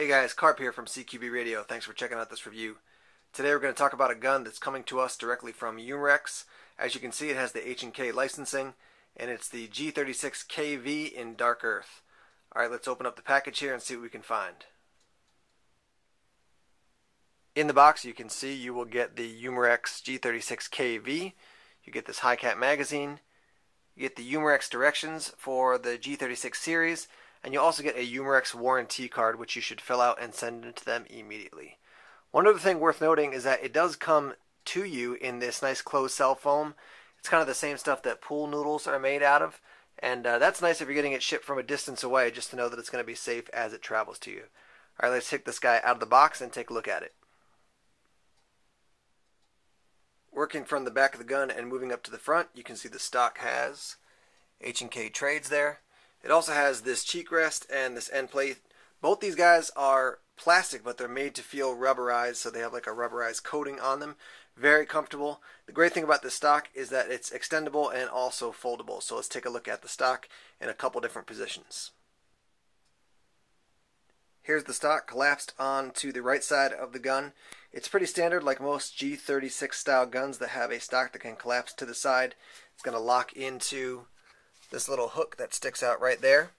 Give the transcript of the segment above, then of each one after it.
guys, Carp here from CQB Radio. Thanks for checking out this review. Today we're going to talk about a gun that's coming to us directly from Umarex. As you can see, it has the H&K licensing, and it's the G36KV in dark earth. Alright, let's open up the package here and see what we can find. In the box, you can see you will get the Umarex G36KV. You get this high cap magazine. You get the Umarex directions for the G36 series. And you'll also get a Umarex warranty card, which you should fill out and send in to them immediately. One other thing worth noting is that it does come to you in this nice closed cell foam. It's kind of the same stuff that pool noodles are made out of. And that's nice if you're getting it shipped from a distance away, just to know that it's going to be safe as it travels to you. Alright, let's take this guy out of the box and take a look at it. Working from the back of the gun and moving up to the front, you can see the stock has H&K trades there. It also has this cheek rest and this end plate. Both these guys are plastic, but they're made to feel rubberized, so they have like a rubberized coating on them. Very comfortable. The great thing about this stock is that it's extendable and also foldable. So let's take a look at the stock in a couple different positions. Here's the stock collapsed onto the right side of the gun. It's pretty standard, like most G36 style guns that have a stock that can collapse to the side. It's going to lock into this little hook that sticks out right there,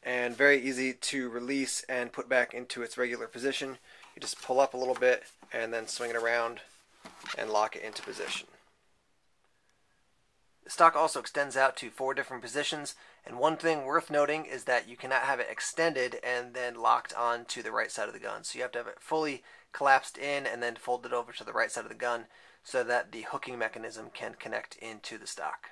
and very easy to release and put back into its regular position. You just pull up a little bit and then swing it around and lock it into position. The stock also extends out to 4 different positions, and one thing worth noting is that you cannot have it extended and then locked on to the right side of the gun. So you have to have it fully collapsed in and then folded over to the right side of the gun so that the hooking mechanism can connect into the stock.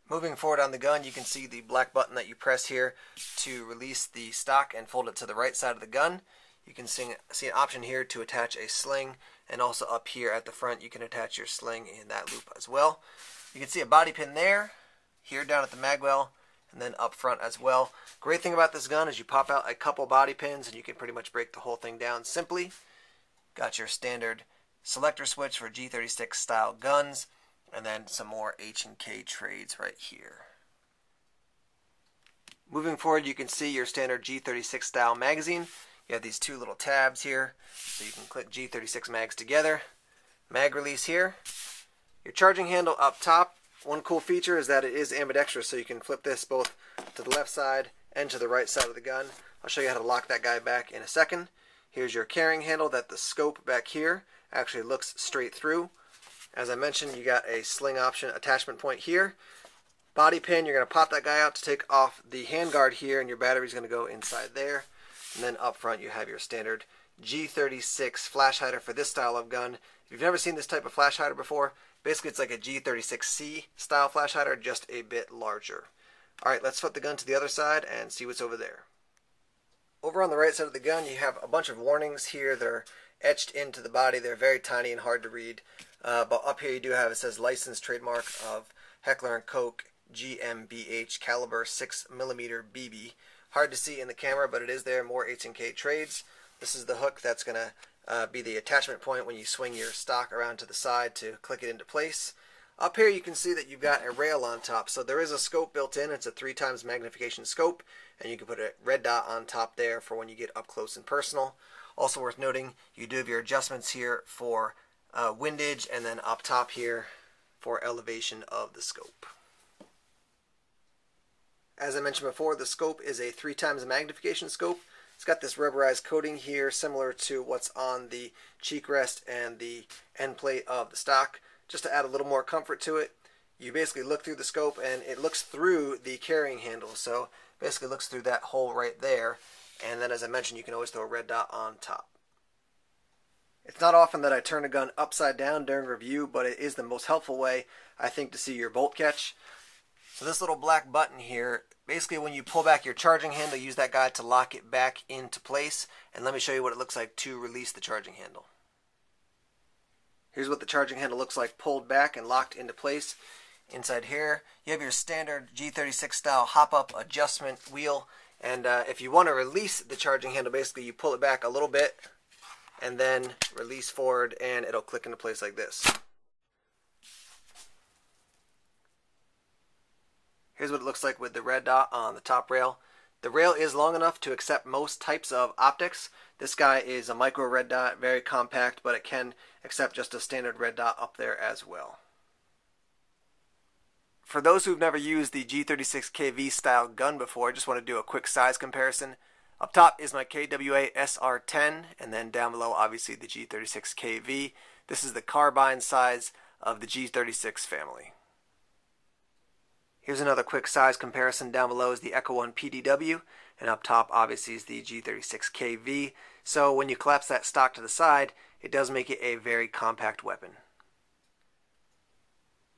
Moving forward on the gun, you can see the black button that you press here to release the stock and fold it to the right side of the gun. You can see an option here to attach a sling, and also up here at the front you can attach your sling in that loop as well. You can see a body pin there, here down at the mag well, and then up front as well. Great thing about this gun is you pop out a couple body pins and you can pretty much break the whole thing down simply. Got your standard selector switch for G36 style guns, and then some more H&K trades right here. Moving forward, you can see your standard G36 style magazine. You have these 2 little tabs here, so you can click G36 mags together. Mag release here. Your charging handle up top. One cool feature is that it is ambidextrous, so you can flip this both to the left side and to the right side of the gun. I'll show you how to lock that guy back in a second. Here's your carrying handle that the scope back here actually looks straight through. As I mentioned, you got a sling option attachment point here. Body pin, you're going to pop that guy out to take off the handguard here, and your battery's going to go inside there. And then up front you have your standard G36 flash hider for this style of gun. If you've never seen this type of flash hider before, basically it's like a G36C style flash hider, just a bit larger. Alright, let's flip the gun to the other side and see what's over there. Over on the right side of the gun you have a bunch of warnings here that are etched into the body. They're very tiny and hard to read. But up here you do have, it says licensed trademark of Heckler & Koch GmbH caliber 6mm BB. Hard to see in the camera, but it is there. More H&K trades. This is the hook that's going to be the attachment point when you swing your stock around to the side to click it into place. Up here you can see that you've got a rail on top. So there is a scope built in. It's a 3x magnification scope, and you can put a red dot on top there for when you get up close and personal. Also worth noting, you do have your adjustments here for windage, and then up top here for elevation of the scope. As I mentioned before, the scope is a 3x magnification scope. It's got this rubberized coating here similar to what's on the cheek rest and the end plate of the stock. Just to add a little more comfort to it, you basically look through the scope and it looks through the carrying handle. So basically looks through that hole right there, and then as I mentioned you can always throw a red dot on top. It's not often that I turn a gun upside down during review, but it is the most helpful way, I think, to see your bolt catch. So this little black button here, basically when you pull back your charging handle, use that guy to lock it back into place. And let me show you what it looks like to release the charging handle. Here's what the charging handle looks like pulled back and locked into place. Inside here, you have your standard G36 style hop-up adjustment wheel. And if you want to release the charging handle, basically you pull it back a little bit and then release forward, and it'll click into place like this. Here's what it looks like with the red dot on the top rail. The rail is long enough to accept most types of optics. This guy is a micro red dot, very compact, but it can accept just a standard red dot up there as well. For those who've never used the G36KV style gun before, I just want to do a quick size comparison. Up top is my KWA SR10, and then down below obviously the G36KV. This is the carbine size of the G36 family. Here's another quick size comparison. Down below is the Echo 1 PDW, and up top obviously is the G36KV. So when you collapse that stock to the side, it does make it a very compact weapon.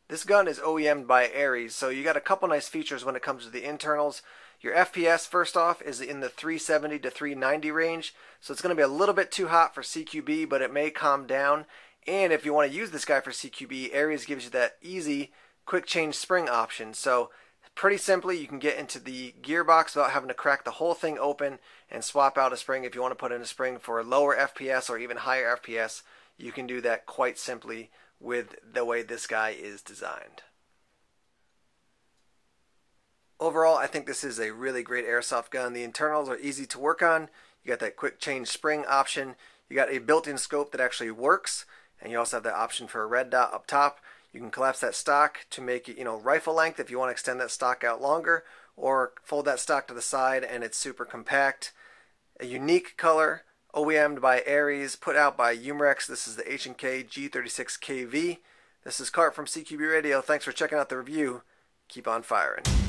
This gun is OEM'd by Ares, so you got a couple nice features when it comes to the internals. Your FPS, first off, is in the 370 to 390 range, so it's going to be a little bit too hot for CQB, but it may calm down. And if you want to use this guy for CQB, Ares gives you that easy quick change spring option. So pretty simply, you can get into the gearbox without having to crack the whole thing open and swap out a spring. If you want to put in a spring for lower FPS or even higher FPS, you can do that quite simply with the way this guy is designed. Overall, I think this is a really great airsoft gun. The internals are easy to work on. You got that quick change spring option. You got a built-in scope that actually works, and you also have that option for a red dot up top. You can collapse that stock to make it, rifle length if you want to extend that stock out longer, or fold that stock to the side and it's super compact. A unique color, OEM'd by Ares, put out by Umarex. This is the H&K G36KV. This is Cart from CQB Radio. Thanks for checking out the review. Keep on firing.